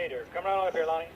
Gator. Come right on up here, Lonnie.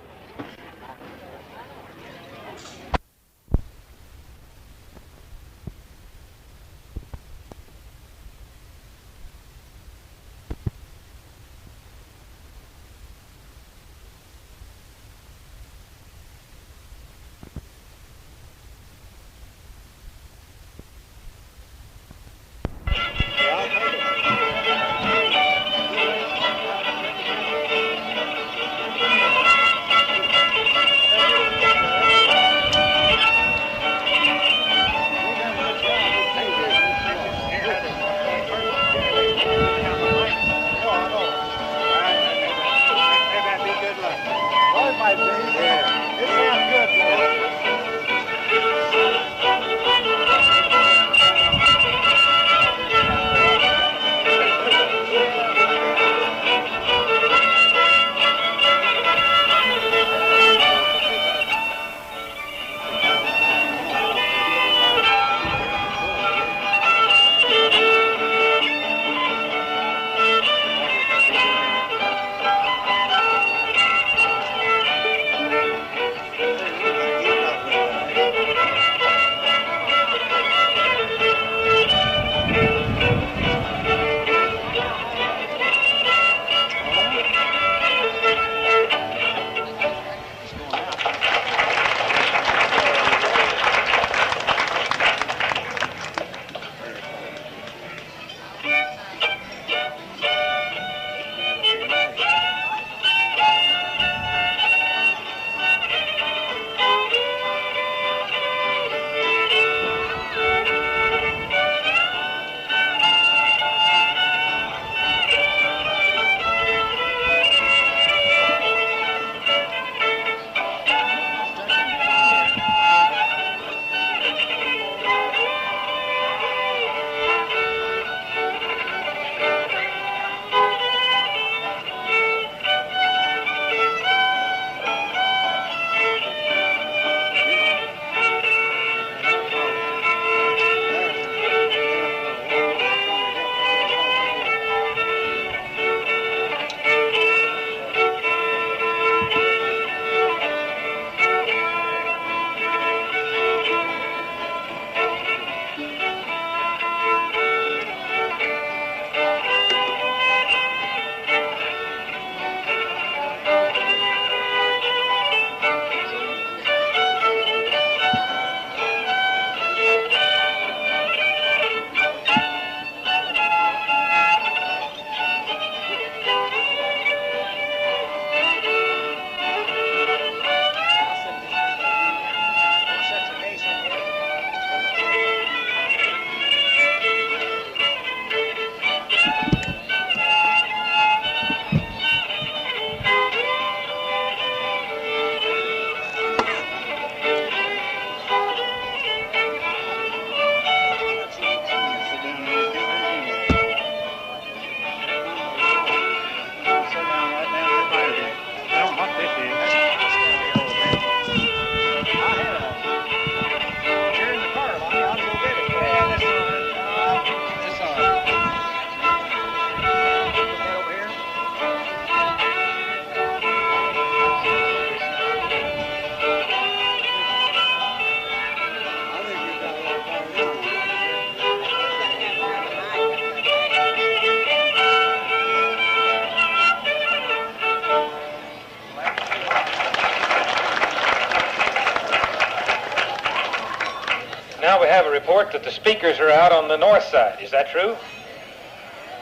Now we have a report that the speakers are out on the north side. Is that true?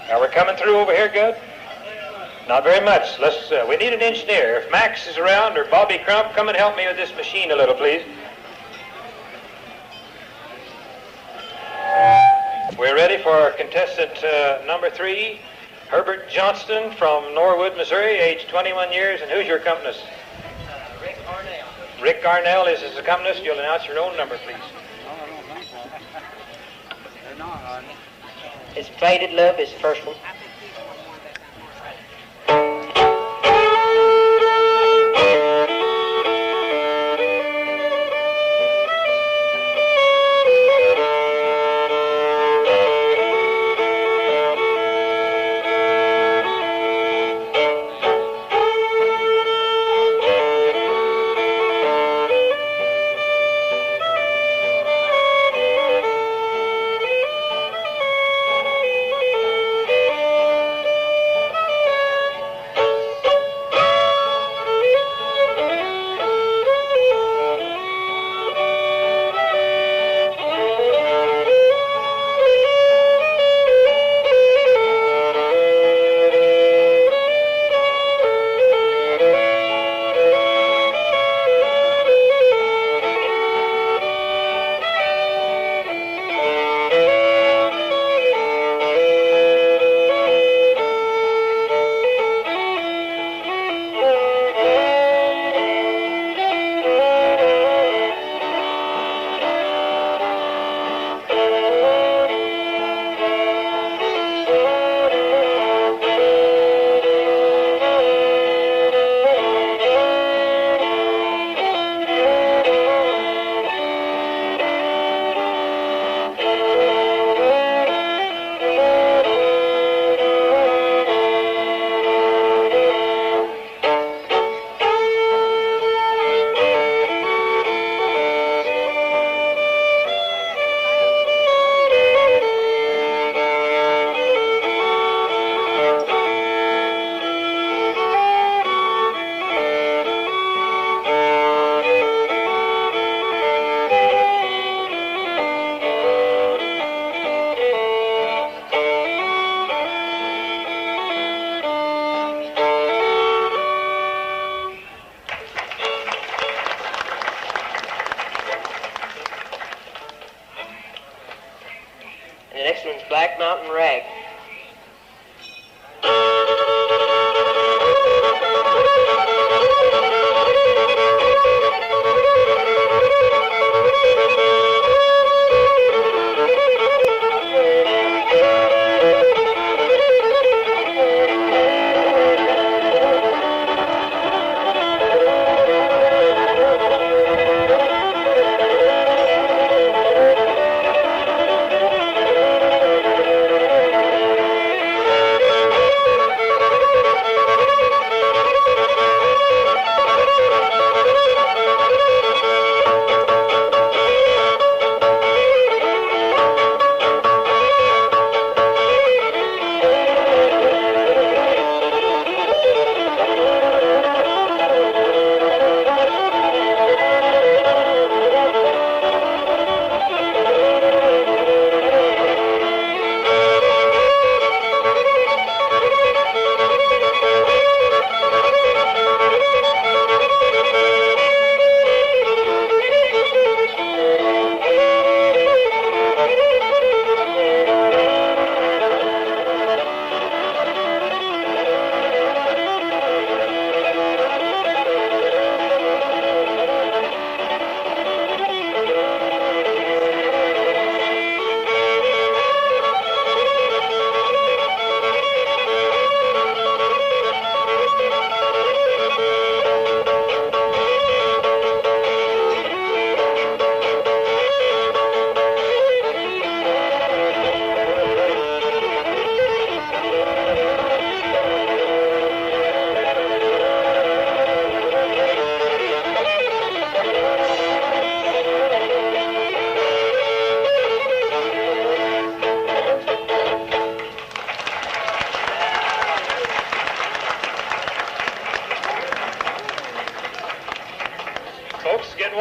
Are we coming through over here good? Not very much. We need an engineer. If Max is around or Bobby Crump, come and help me with this machine a little, please. We're ready for contestant number 3, Herbert Johnston from Norwoo, Missouri, age 21 years. And who's your accompanist? Rick Arnell. Rick Arnell is his accompanist. You'll announce your own number, please. It's Faded Love is the first one.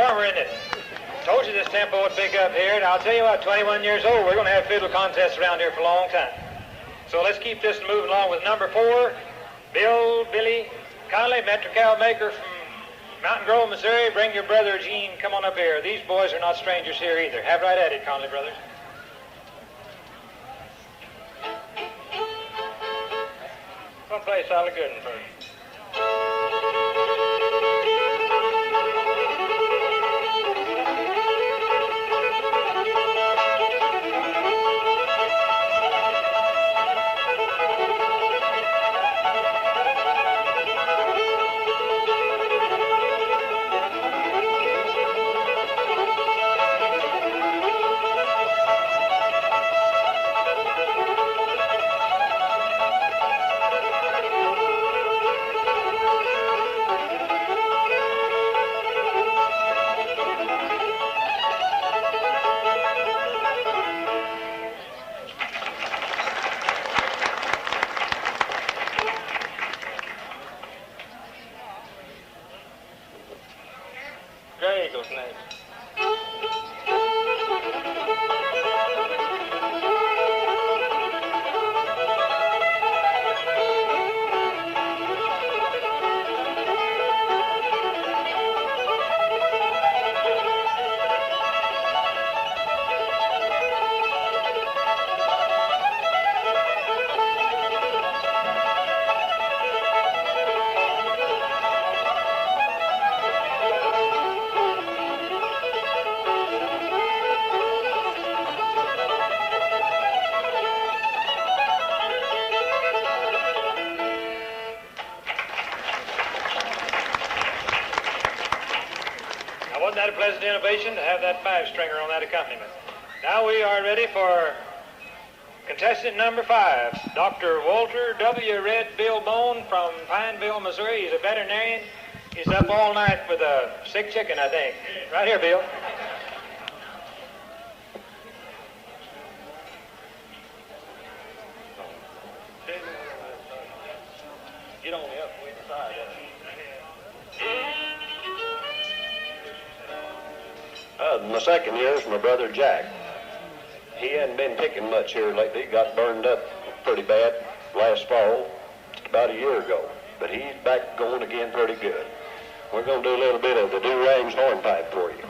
warmer, isn't it? Told you this tempo would pick up here, and I'll tell you what, 21 years old, we're going to have fiddle contests around here for a long time. So let's keep this moving along with number 4, Billy Connelly, Metro-Cow maker from Mountain Grove, Missouri. Bring your brother Gene, come on up here. These boys are not strangers here either. Have right at it, Connelly brothers. Come play Solid Goodin first. Wasn't that a pleasant innovation to have that 5-stringer on that accompaniment? Now we are ready for contestant number 5, Dr. Walter W. Red Bill Bone from Pineville, Missouri. He's a veterinarian. He's up all night with a sick chicken, I think. Right here, Bill. Get on the up side. My second year is my brother Jack. He hadn't been picking much here lately. He got burned up pretty bad last fall, about a year ago. But he's back going again pretty good. We're going to do a little bit of the Do-Rangs hornpipe for you.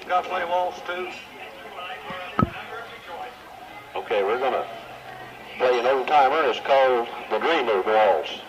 Got to play waltz too. Okay, we're going to play an old timer. It's called the Dreamer Waltz.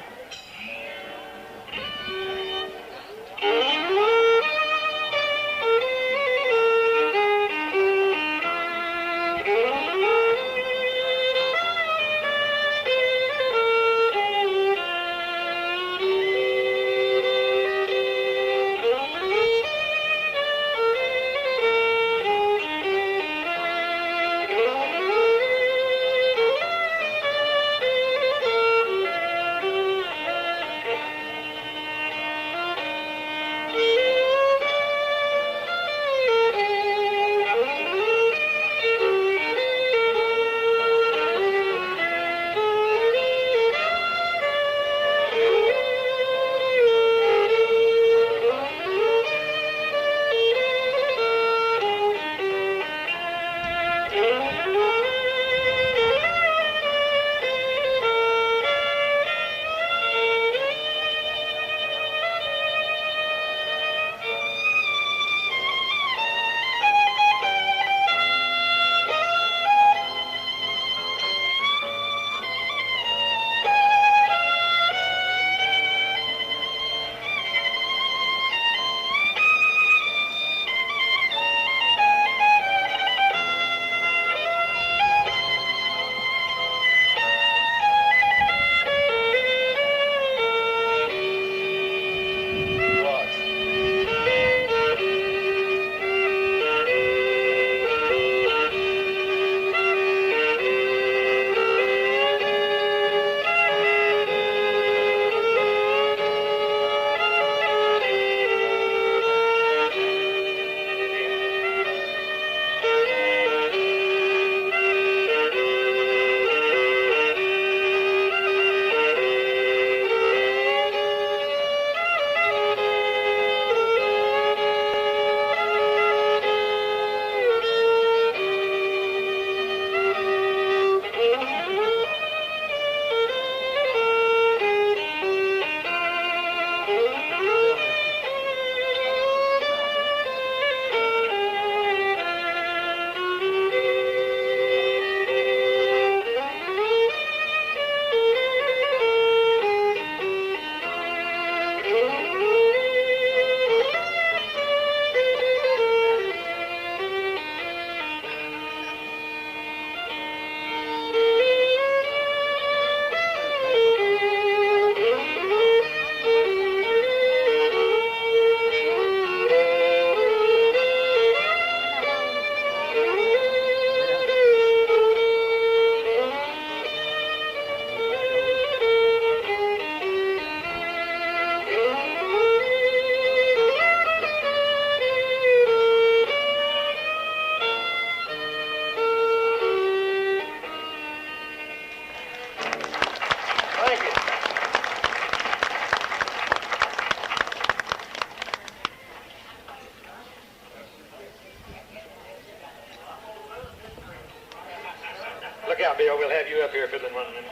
Billy, or we'll have you up here fiddling one minute.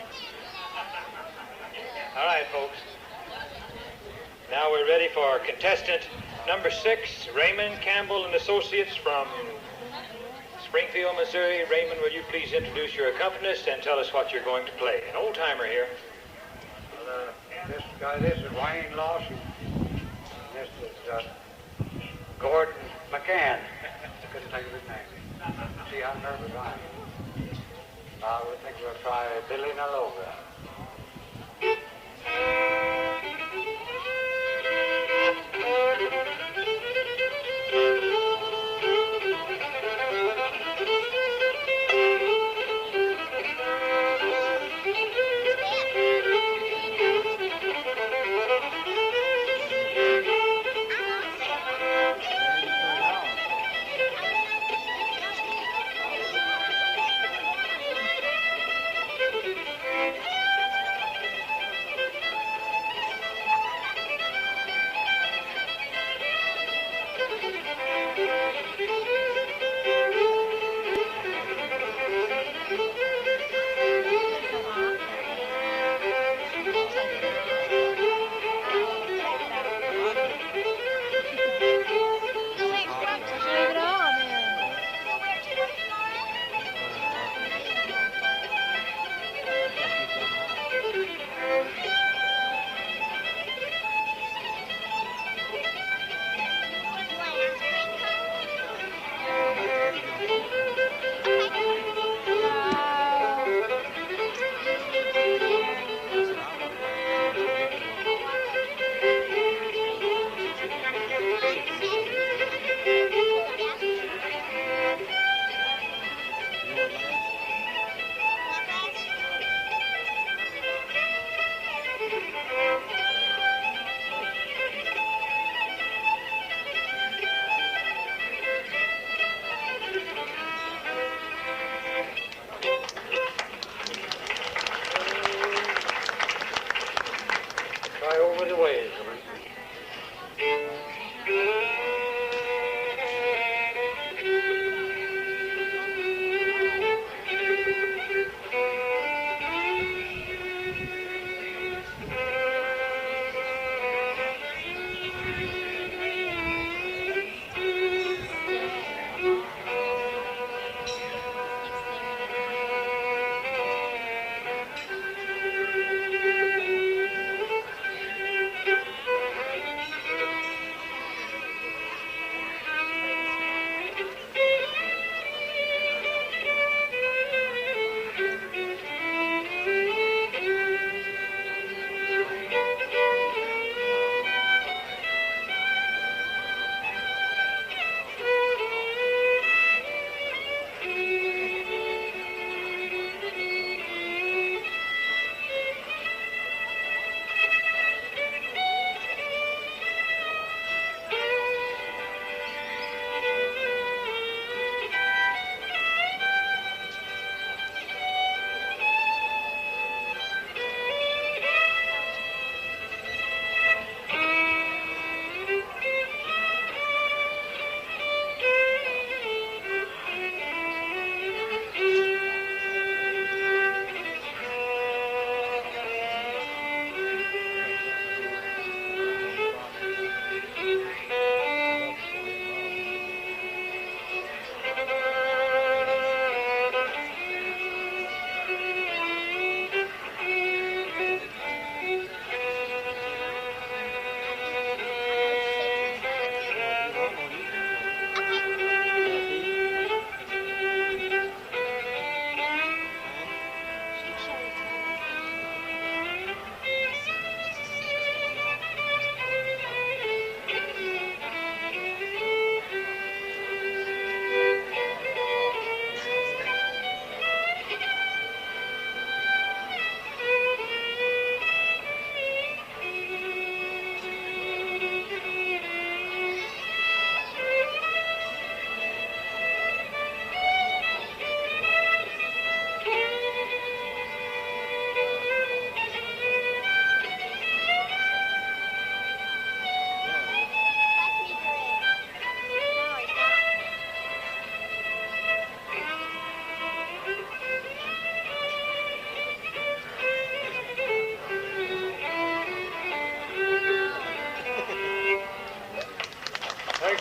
All right, folks. Now we're ready for contestant number 6, Raymond Campbell and Associates from Springfield, Missouri. Raymond, will you please introduce your accompanist and tell us what you're going to play? An old-timer here. This is Wayne Lawson. This is Gordon McCann. Couldn't think of his name. See how nervous I am. I would think we'll try Billy Naloga.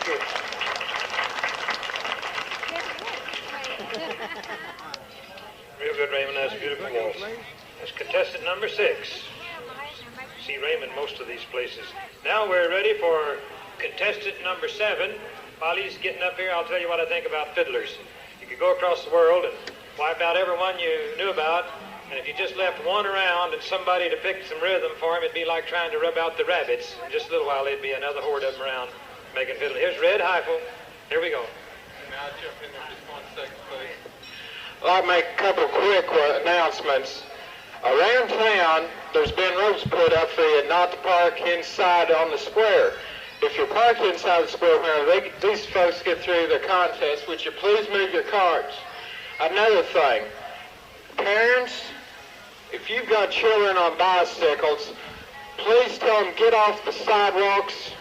good. Real good, Raymond. That's a beautiful waltz. That's contestant number 6. See Raymond most of these places. Now we're ready for contestant number 7. While he's getting up here, I'll tell you what I think about fiddlers. You could go across the world and wipe out everyone you knew about, and if you just left one around and somebody to pick some rhythm for him, it'd be like trying to rub out the rabbits. In just a little while, there'd be another horde of them around making fiddle. Here's Red Heifel. Here we go. May I jump in there just 1 second, please? Well, I'll make a couple quick announcements. Around town, there's been ropes put up for you not to park inside on the square. If you're parked inside the square, whenever these folks get through the contest, would you please move your carts? Another thing, parents, if you've got children on bicycles, please tell them get off the sidewalks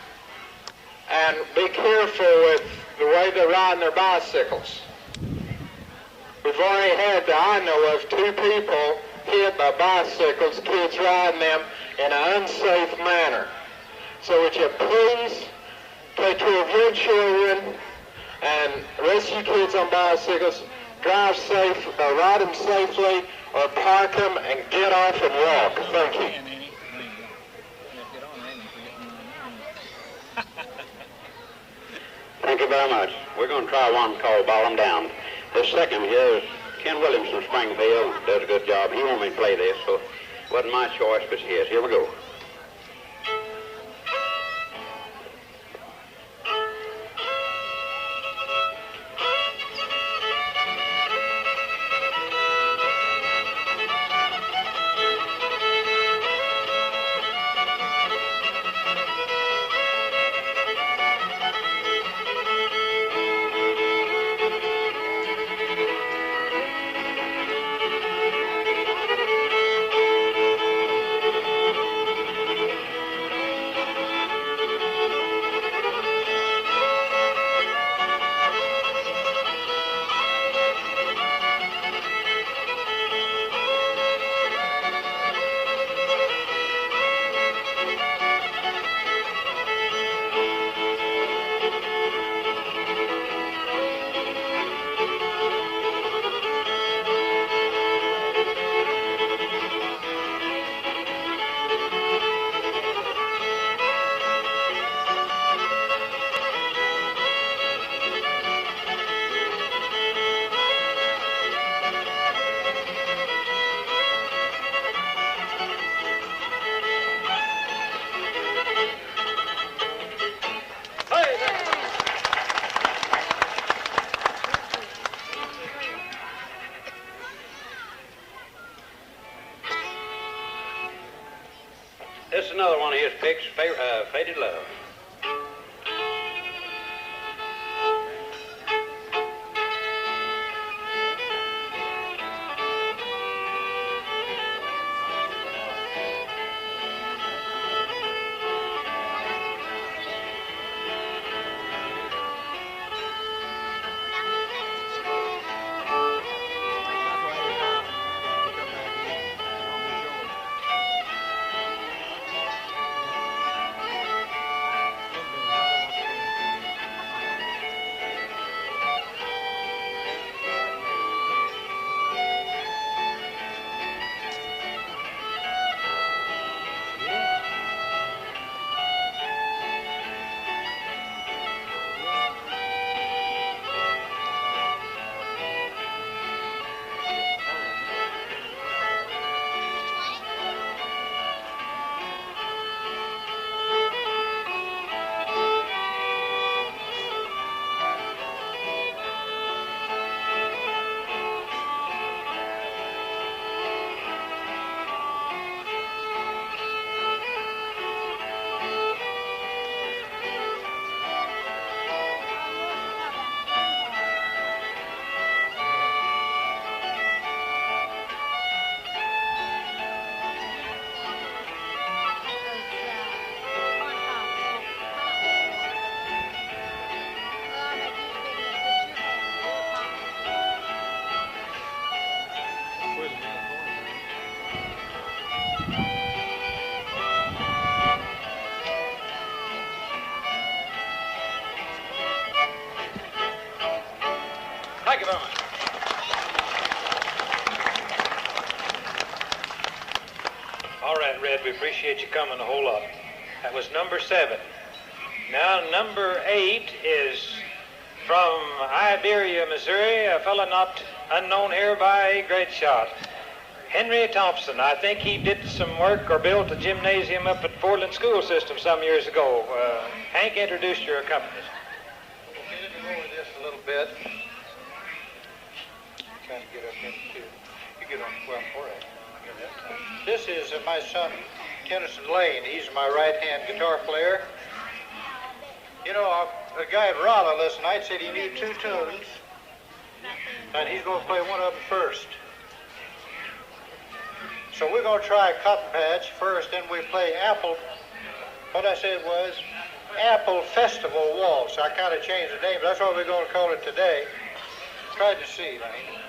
and be careful with the way they're riding their bicycles. We've already had, I know of, 2 people hit by bicycles, kids riding them in an unsafe manner. So would you please take care of your children and rescue kids on bicycles, drive safe, ride them safely, or park them and get off and walk. Thank you. Thank you very much. We're going to try one called Ball 'em Down. This second here is Ken Williams from Springfield. Does a good job. He wanted me to play this, so it wasn't my choice, but his. Here we go. This is another one of his picks, Faded Love. Thank you very much. All right, Red, we appreciate you coming a whole lot. That was number 7. Now, number 8 is from Iberia, Missouri, a fella not unknown here by a great shot. Henry Thompson. I think he did some work or built a gymnasium up at Portland School System some years ago. Hank introduced your accompanist. Okay, let me go over this a little bit. Trying to get up into, you get on 12-4. This is my son, Tennyson Lane. He's my right-hand guitar player. You know, a guy at Rolla last night said he knew 2 tunes, and he's going to play one of them first. So we're going to try Cotton Patch first, then we play Apple. What I said was Apple Festival Waltz. I kind of changed the name, but that's what we're going to call it today. Try to see, Lane.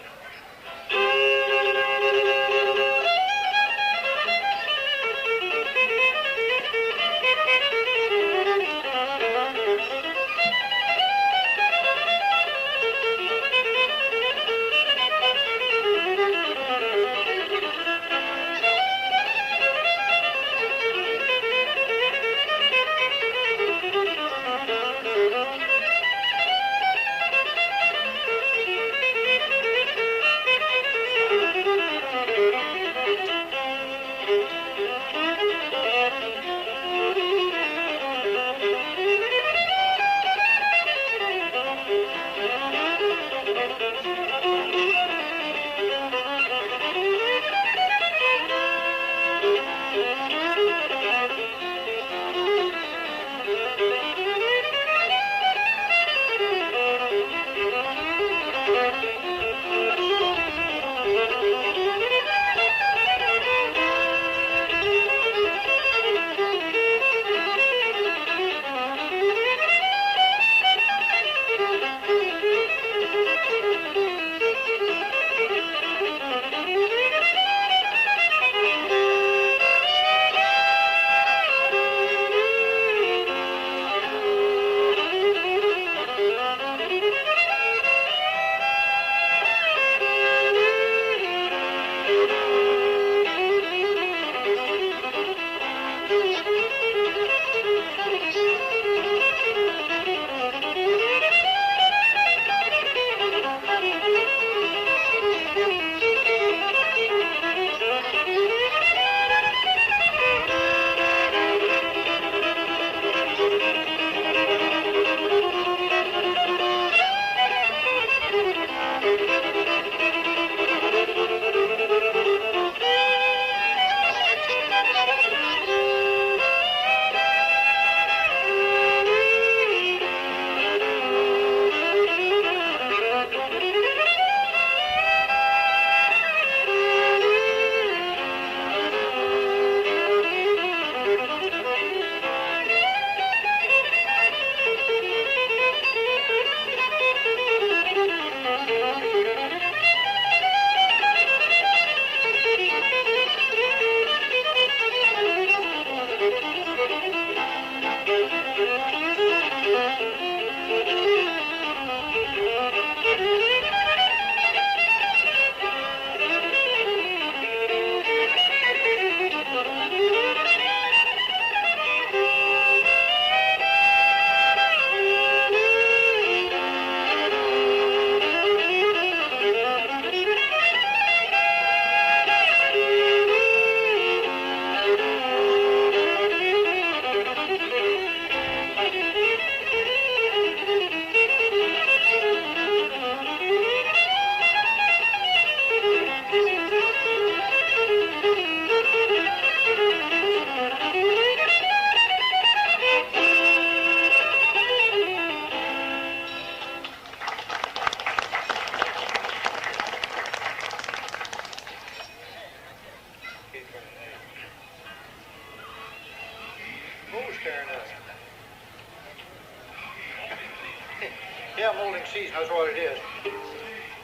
Yeah, molding season, that's what it is.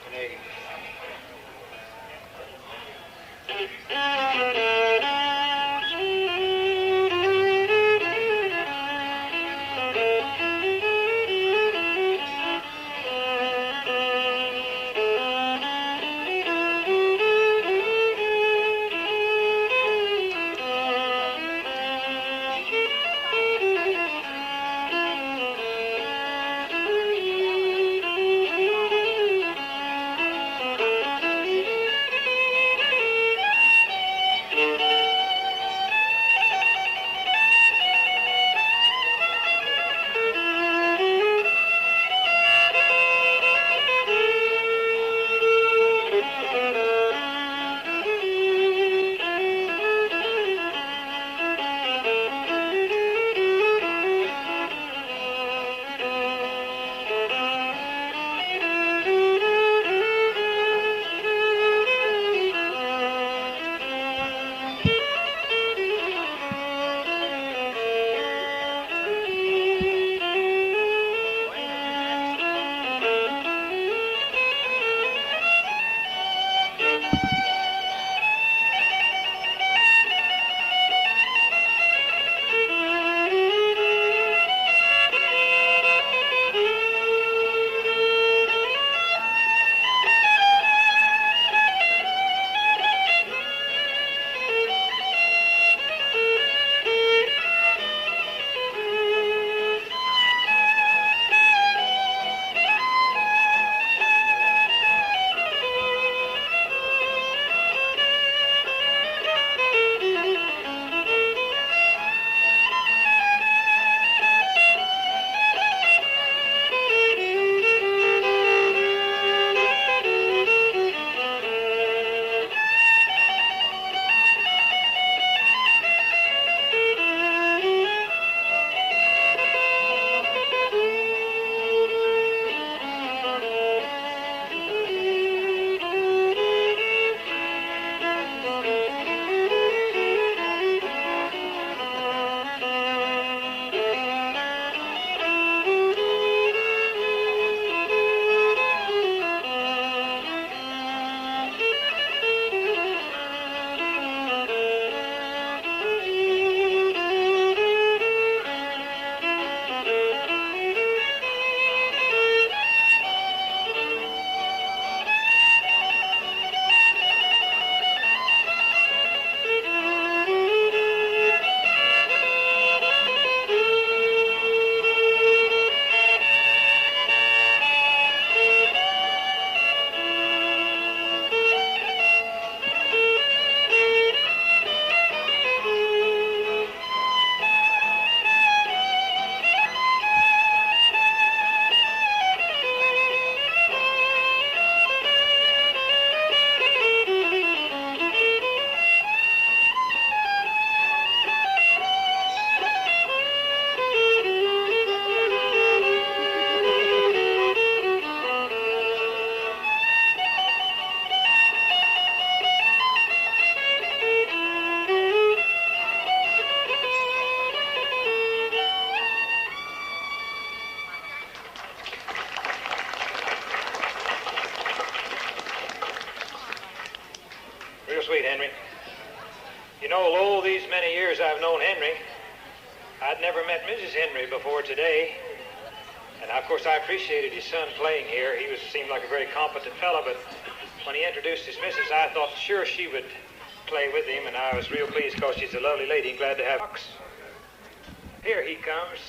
Canadian. so sweet, Henry. You know, lo, these many years I've known Henry, I'd never met Mrs. Henry before today. And of course, I appreciated his son playing here. He seemed like a very competent fellow, but when he introduced his missus, I thought sure she would play with him, and I was real pleased because she's a lovely lady. Glad to have Fox. Here he comes.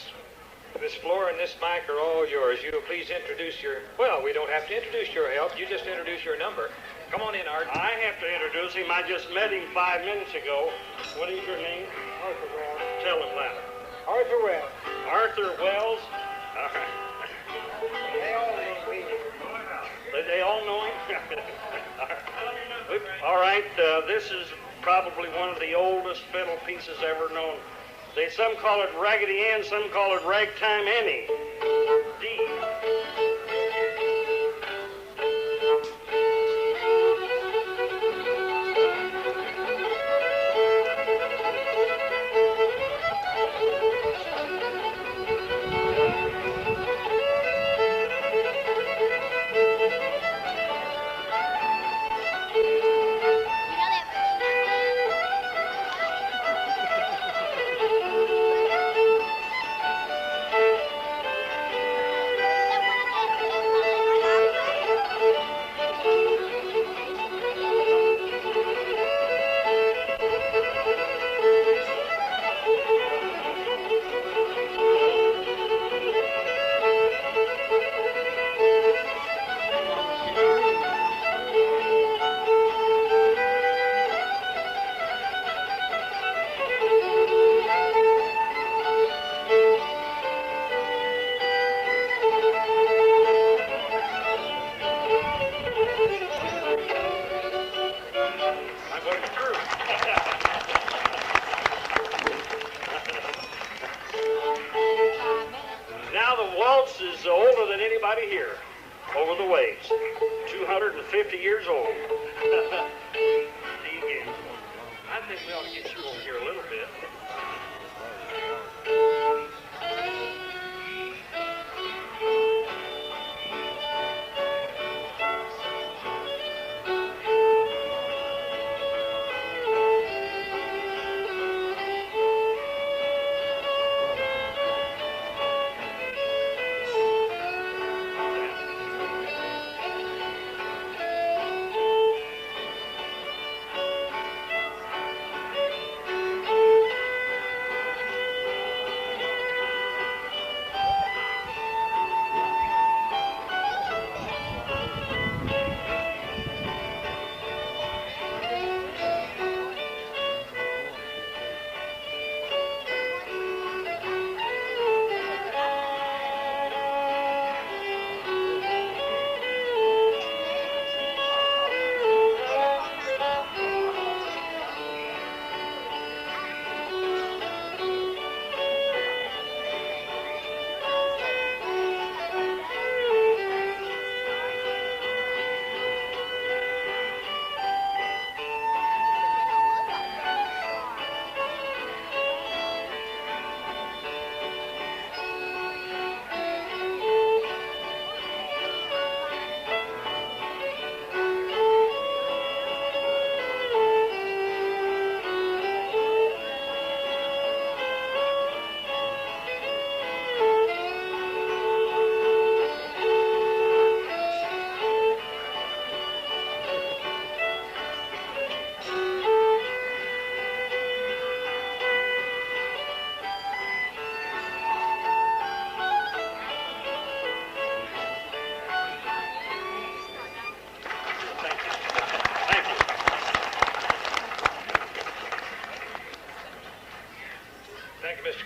This floor and this mic are all yours. You'll please introduce your... Well, we don't have to introduce your help. You just introduce your number. Come on in, Art. I have to introduce him. I just met him 5 minutes ago. What is your name? Arthur Wells. Tell him that. Arthur Wells. Arthur Wells? All right. They all know me. They all know him? All right, this is probably one of the oldest fiddle pieces ever known. Some call it Raggedy Ann, some call it Ragtime Annie. D. Now the waltz is older than anybody here, over the waves. 250 years old. See you again. I think we ought to get you over here a little bit.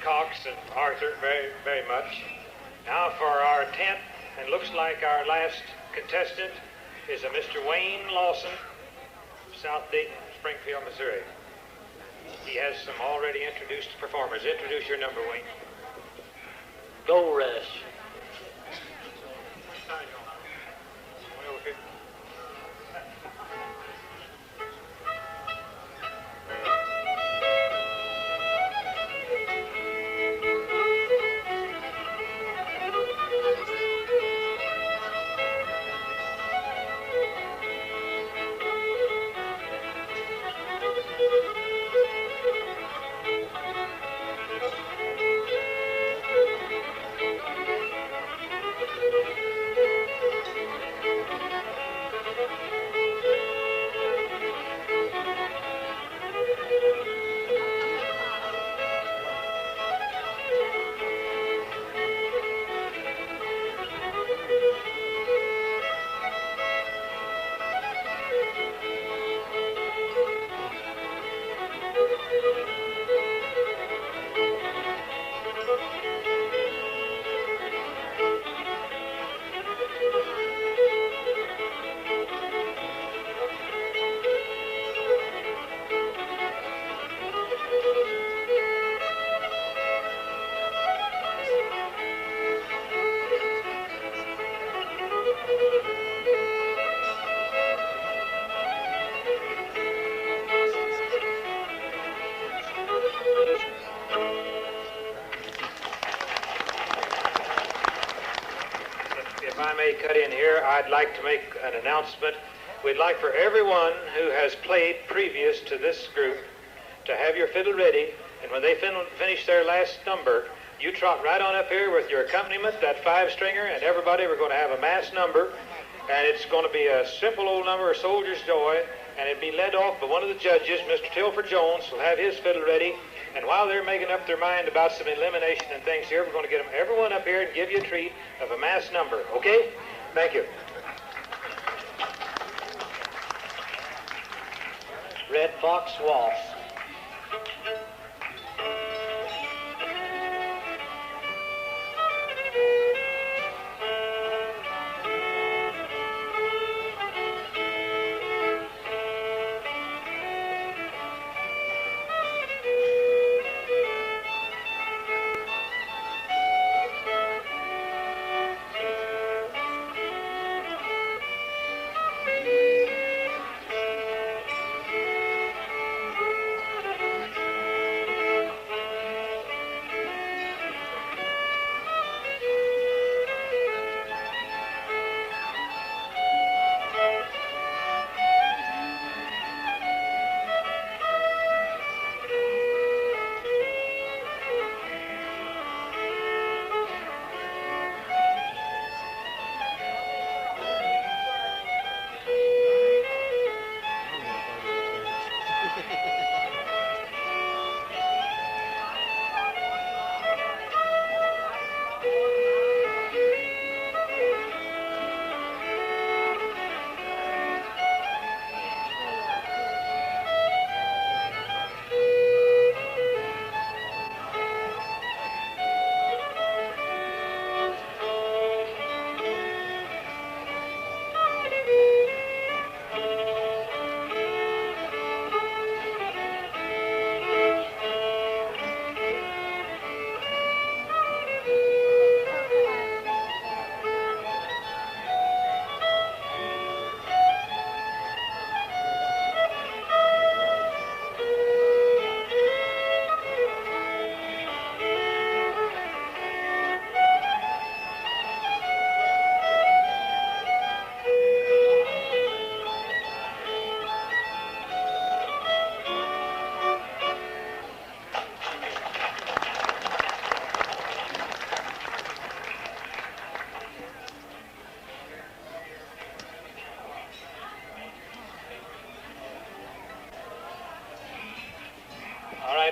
Cox and Arthur very, very much. Now for our 10th, and looks like our last contestant, is a Mr. Wayne Lawson, South Dayton, Springfield, Missouri. He has some already introduced performers. Introduce your number, Wayne. Gold Rush. if I may cut in here, I'd like to make an announcement. We'd like for everyone who has played previous to this group to have your fiddle ready, and when they finish their last number, you trot right on up here with your accompaniment, that 5-stringer, and everybody, we're going to have a mass number, and it's going to be a simple old number, a Soldier's Joy, and it'll be led off by one of the judges, Mr. Tilford Jones, will have his fiddle ready, and while they're making up their mind about some elimination and things here, we're going to get them, everyone up here and give you a treat of a mass number, okay? Thank you. Red Fox Waltz.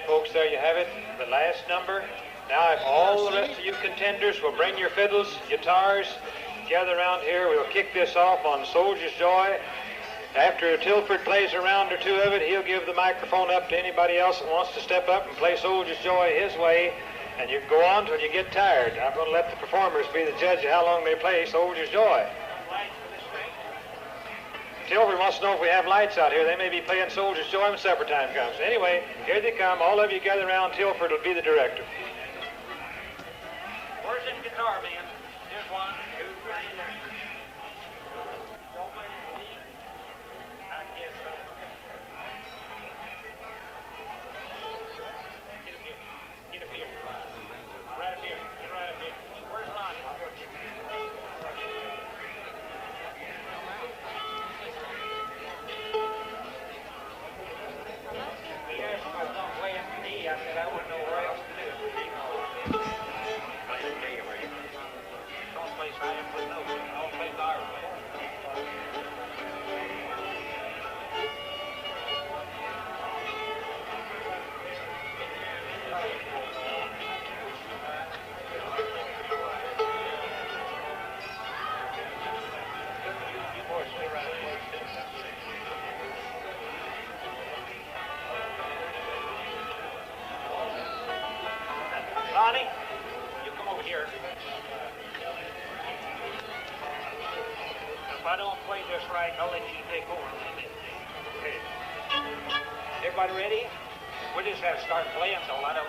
Folks, there you have it, the last number. Now, if all the rest of you contenders will bring your fiddles, guitars, gather around here, we'll kick this off on Soldier's Joy. After Tilford plays a round or two of it, he'll give the microphone up to anybody else that wants to step up and play Soldier's Joy his way, and you can go on till you get tired. I'm going to let the performers be the judge of how long they play Soldier's Joy. Tilford wants to know if we have lights out here. They may be playing Soldier's Joy when supper time comes. Anyway, here they come. All of you gather around. Tilford will be the director. Where's the guitar, man? Here's one, two, three, there. I guess so. Get up here. Right up here. Get right up here. Where's Lonnie? He asked if I was going to play after me. I said I wouldn't know where else to do it. Don't play silent with no. Don't play dark. Lonnie, you come over here. If I don't play this right, I'll let you take over a little bit. Okay. Everybody ready? We'll just have to start playing, so I don't...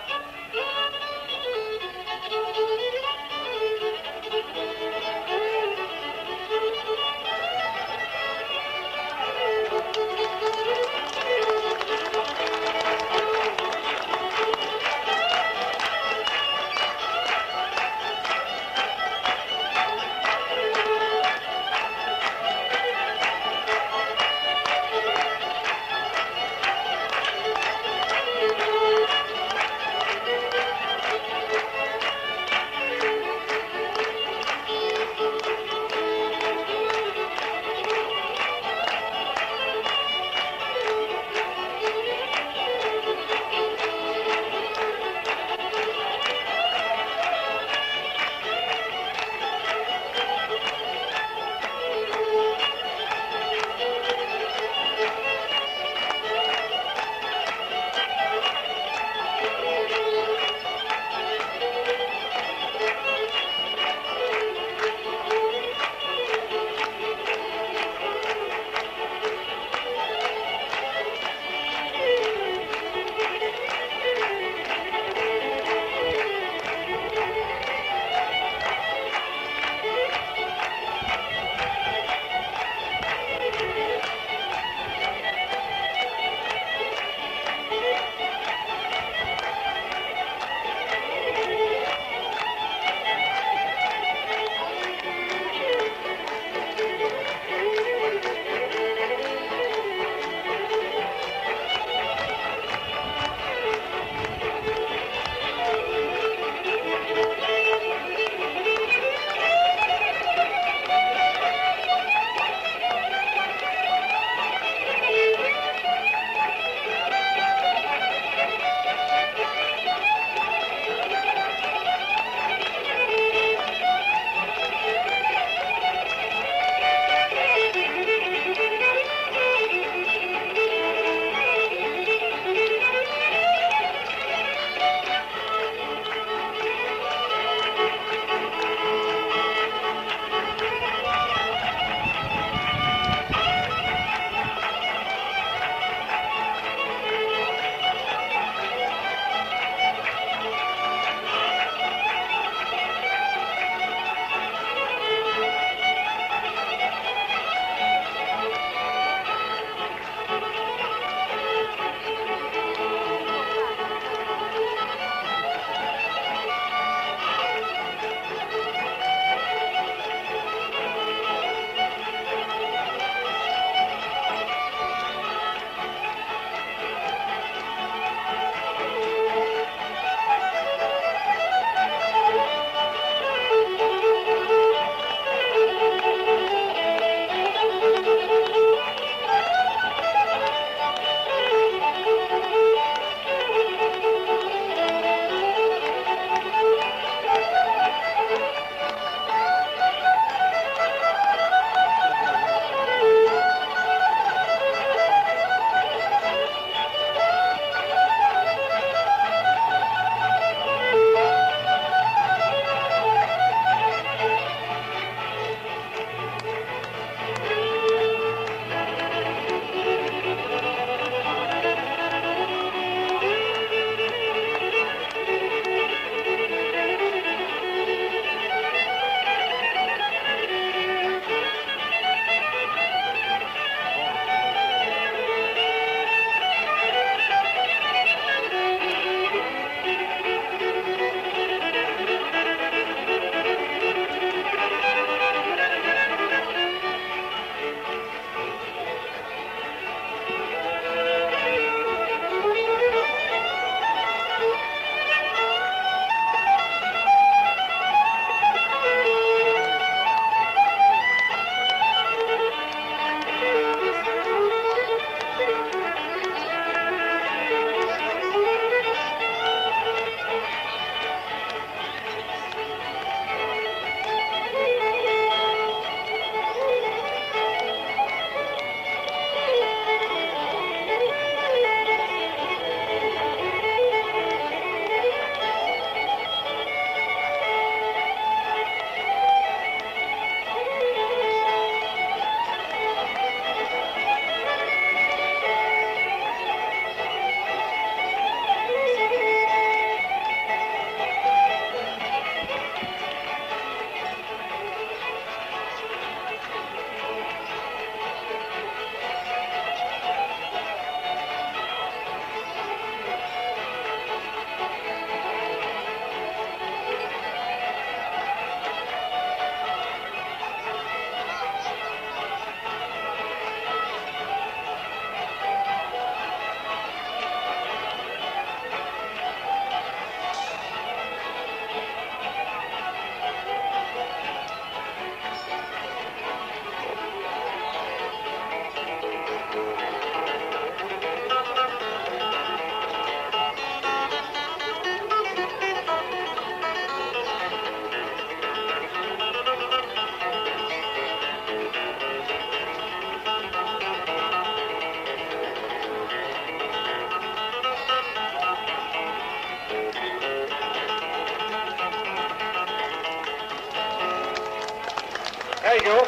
There you go.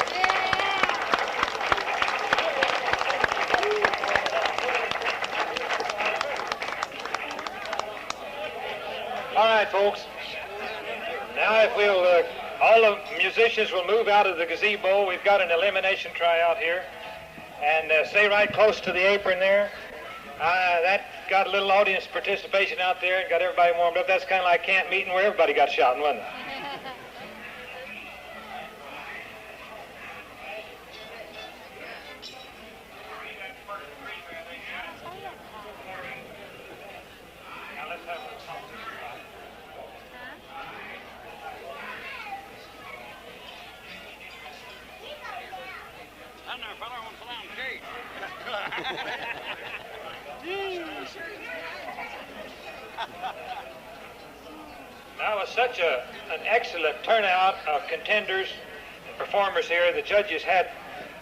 All right, folks. Now if we'll, all the musicians will move out of the gazebo. We've got an elimination tryout here. And stay right close to the apron there. That got a little audience participation out there and got everybody warmed up. That's kind of like camp meeting where everybody got shouting, wasn't it? That was such an excellent turnout of contenders and performers here. The judges had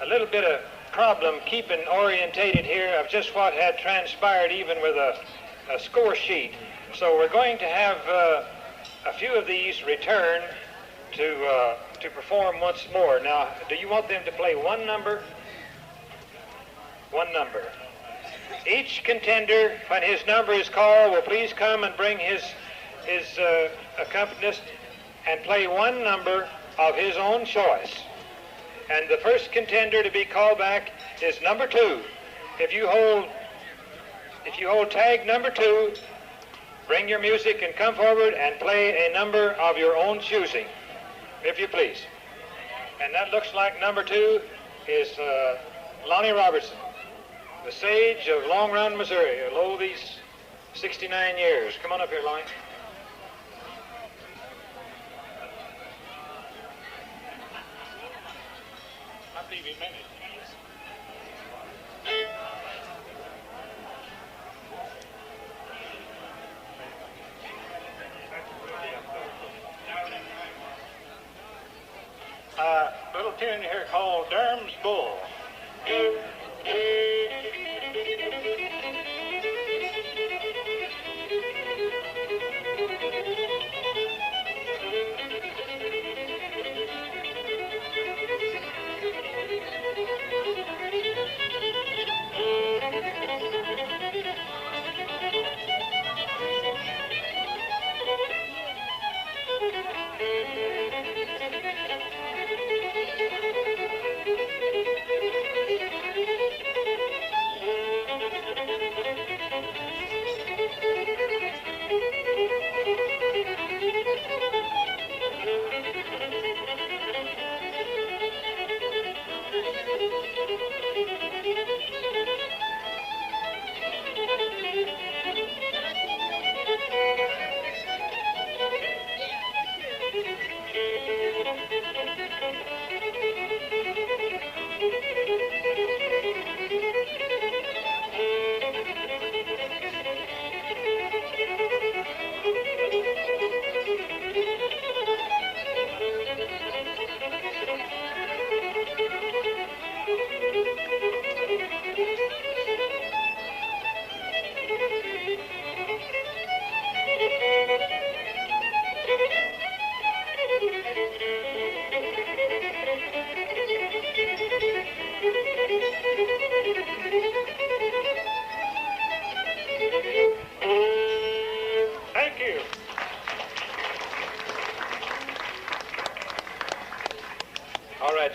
a little bit of problem keeping orientated here of just what had transpired even with a score sheet. So we're going to have a few of these return to perform once more. Now, do you want them to play one number? One number. Each contender, when his number is called, will please come and bring his accompanist and play one number of his own choice. And the first contender to be called back is number 2. If you hold tag number 2, bring your music and come forward and play a number of your own choosing, if you please. And that looks like number 2 is Lonnie Robertson, the sage of Long Run, Missouri, lo these 69 years. Come on up here, Lonnie. I believe he meant it. Little tune here called Durham's Bull.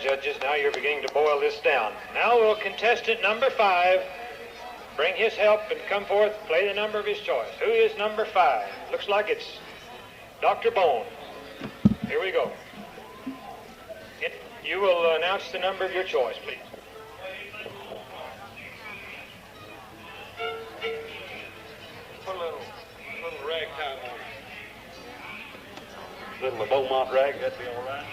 Judges, now you're beginning to boil this down. Now will contestant number 5 bring his help and come forth, play the number of his choice. Who is number 5? Looks like it's Dr. Bone. Here we go. You will announce the number of your choice, please. Put a little ragtime on it. Little Beaumont rag, that'd be all right.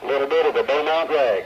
A little bit of the Beaumont rag.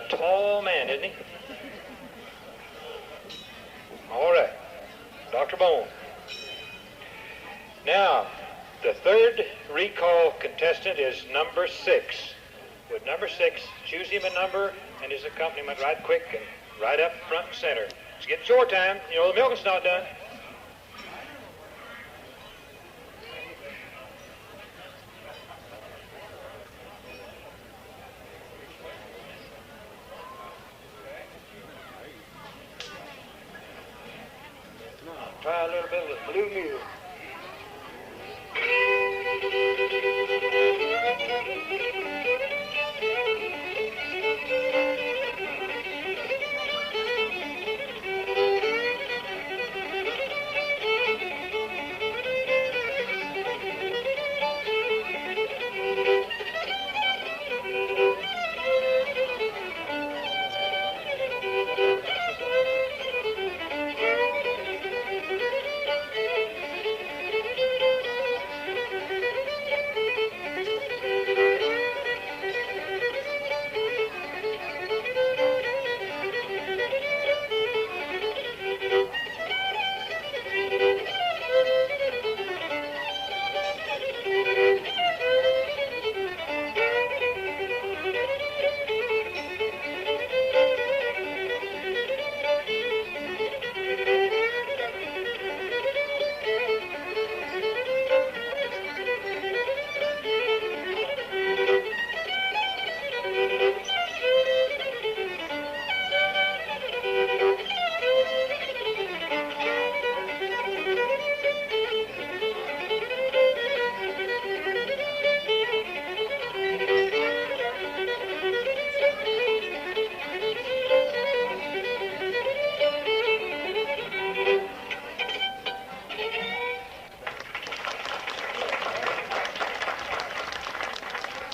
tall man, isn't he? All right. Dr. Bone. Now, the third recall contestant is number 6. Would number 6 choose him a number and his accompaniment right quick and right up front and center. It's getting short time. You know, the milking's not done. Try a little bit of the blue mule.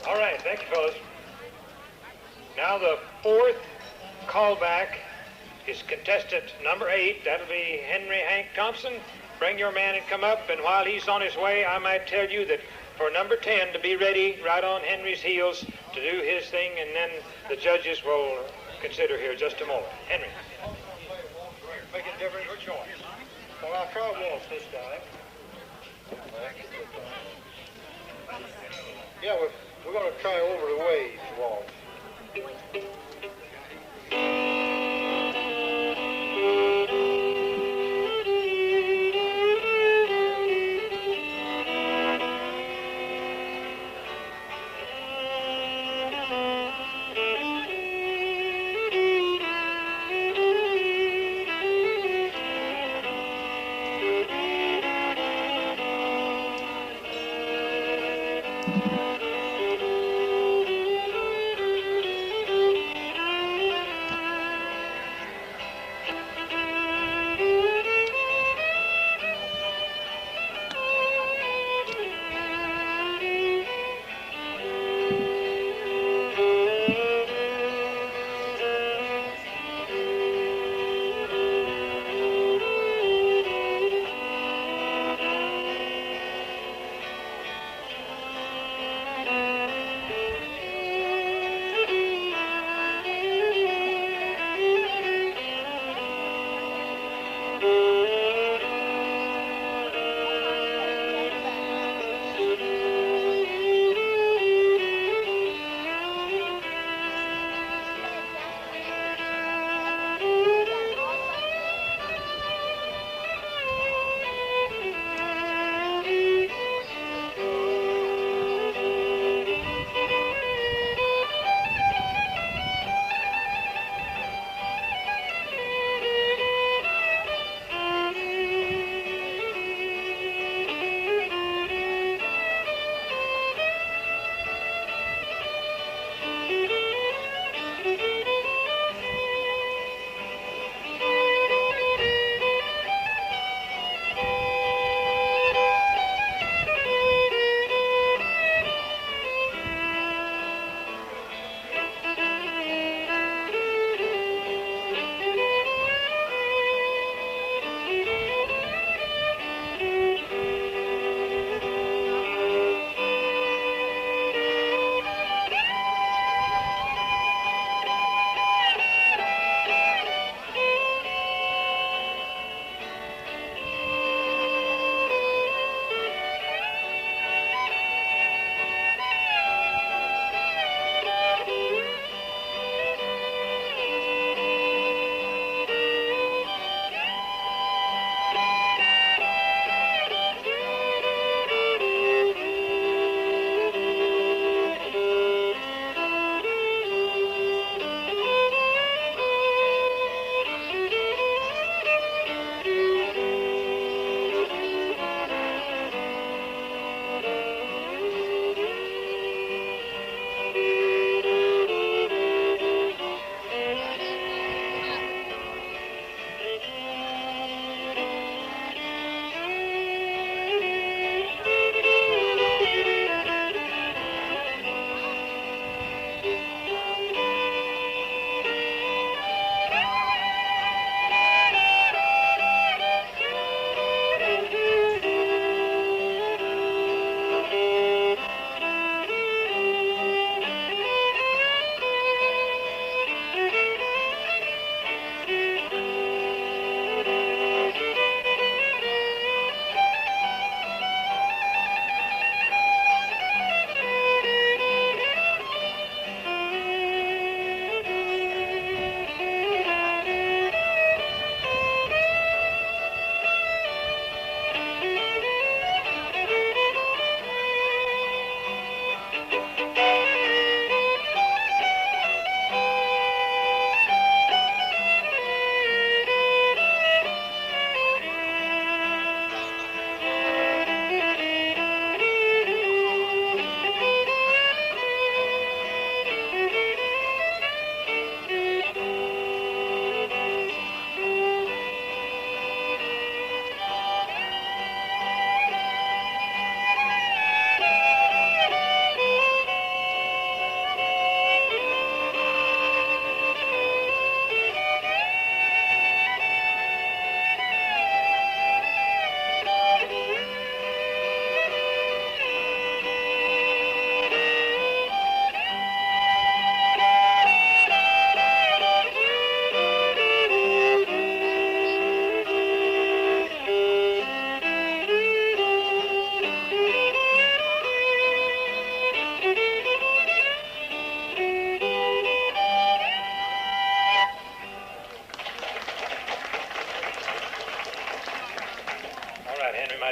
All right, thank you, fellas. Now the fourth callback is contestant number 8. That'll be Henry Hank Thompson. Bring your man and come up, and while he's on his way, I might tell you that for number 10 to be ready right on Henry's heels to do his thing, and then the judges will consider here just a moment. Henry. Make a difference for choice. Well, I'll try Waltz this time. Yeah, we're going to try Over the Waves, Waltz.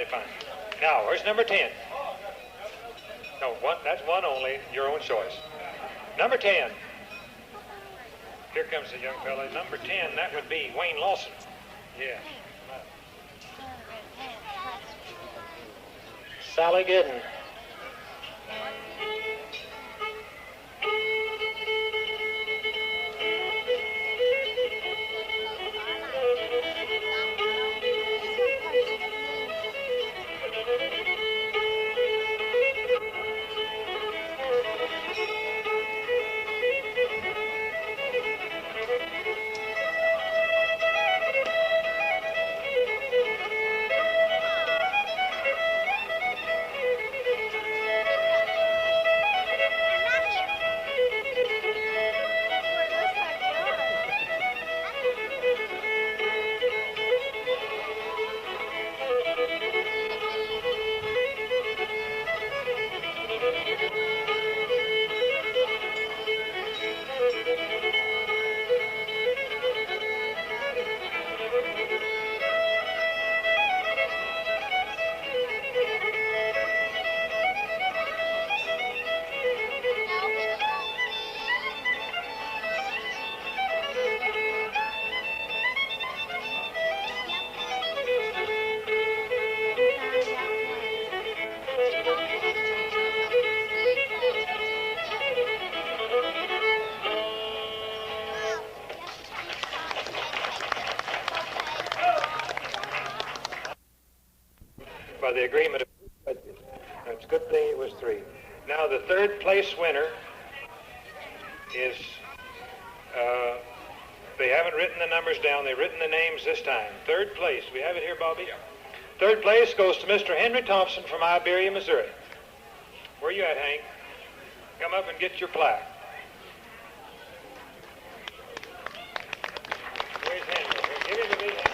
mighty fine. Now, where's number 10? No, that's one only, your own choice. Number 10. Here comes the young fella. Number 10, that would be Wayne Lawson. Yes. Sally Goodin. By the agreement of... It's a good thing it was 3. Now, the third place winner is... they haven't written the numbers down. They've written the names this time. Third place. We have it here, Bobby? Yeah. Third place goes to Mr. Henry Thompson from Iberia, Missouri. Where you at, Hank? Come up and get your plaque. Where's Henry? Give him the big hand.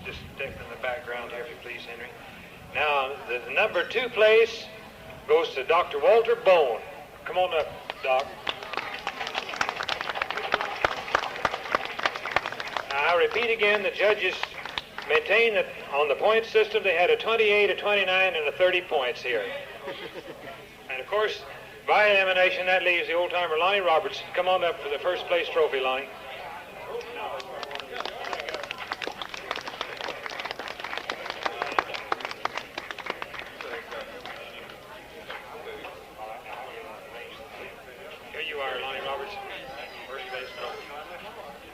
Just take from the background here, if you please, Henry. Now, the number 2 place goes to Dr. Walter Bone. Come on up, Doc. Now, I repeat again, the judges maintain that on the point system they had a 28, a 29, and a 30 points here. And, of course, by elimination, that leaves the old-timer Lonnie Robertson. Come on up for the first place trophy, Lonnie.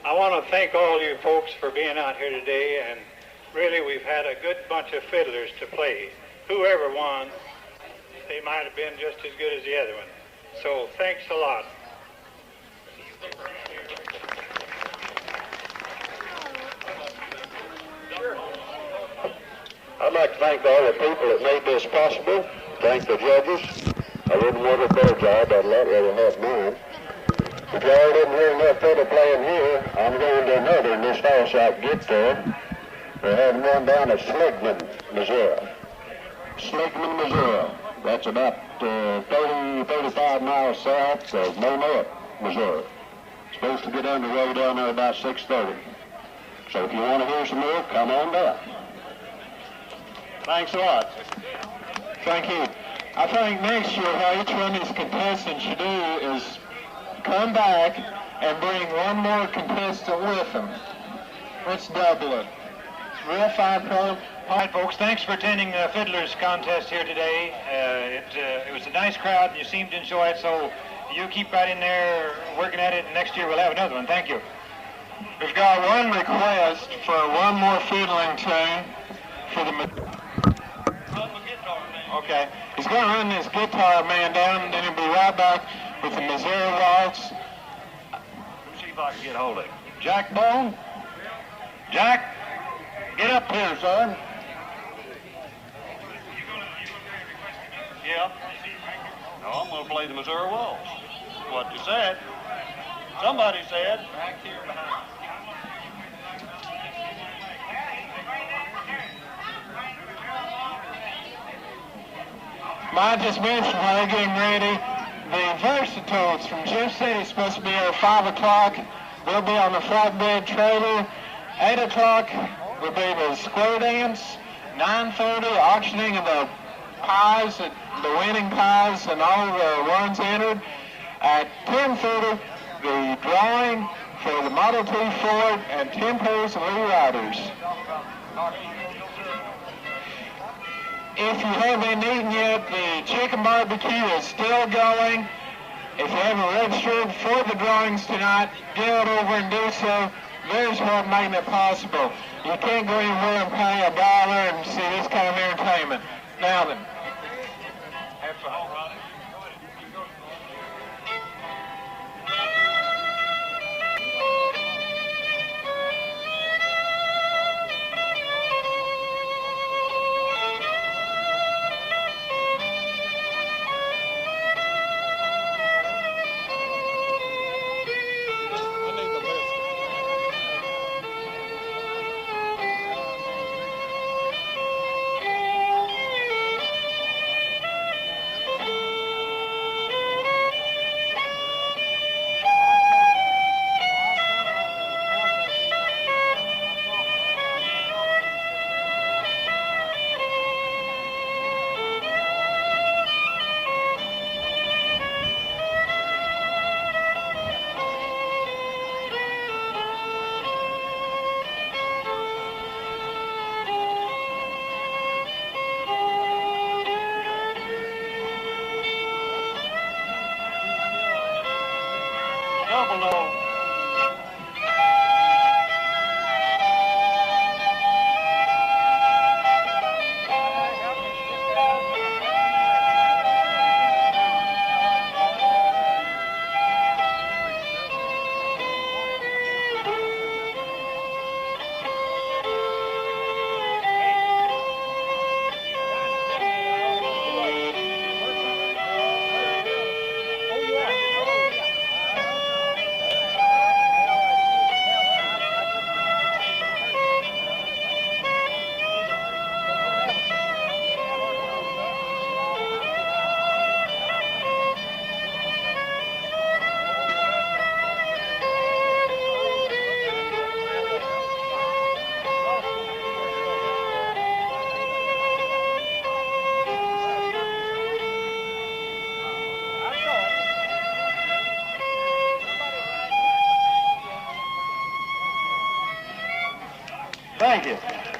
I want to thank all you folks for being out here today, and really we've had a good bunch of fiddlers to play. Whoever won, they might have been just as good as the other one. So thanks a lot. I'd like to thank all the people that made this possible. Thank the judges. I wouldn't want their job. I'd a lot rather have mine. If y'all didn't hear enough fiddle playing here, I'm going to another in this fast I can get there. We're having one down at Sligman, Missouri. Sligman, Missouri. That's about 35 miles south of Monette, Missouri. Supposed to get underway down there about 6:30. So if you want to hear some more, come on down. Thanks a lot. Thank you. I think next year how each one of these contestants should do is come back and bring one more contestant with them. Let's double it. It's real fine program. All right, folks, thanks for attending the Fiddlers Contest here today. It was a nice crowd, and you seemed to enjoy it, so you keep right in there working at it, and next year we'll have another one. Thank you. We've got one request for one more fiddling tune for the... Okay, he's going to run this guitar man down, and then he'll be right back with the Missouri Waltz. Let's see if I can get hold of him. Jack Bone? Jack, get up here, son. Yeah. No, I'm going to play the Missouri Waltz. What you said. Somebody said. Back here behind. I just mentioned while they're getting ready, the Versatones from Jeff City is supposed to be here at 5 o'clock. They'll be on the flatbed trailer. 8 o'clock will be the square dance. 9:30, auctioning of the pies, the winning pies, and all the ones entered. At 10:30, the drawing for the Model T Ford and 10 pairs of Lee Riders. If you haven't eaten yet, the chicken barbecue is still going. If you haven't registered for the drawings tonight, get over and do so. There's what made it possible. You can't go anywhere and pay $1 and see this kind of entertainment. Now then, have fun. Thank you.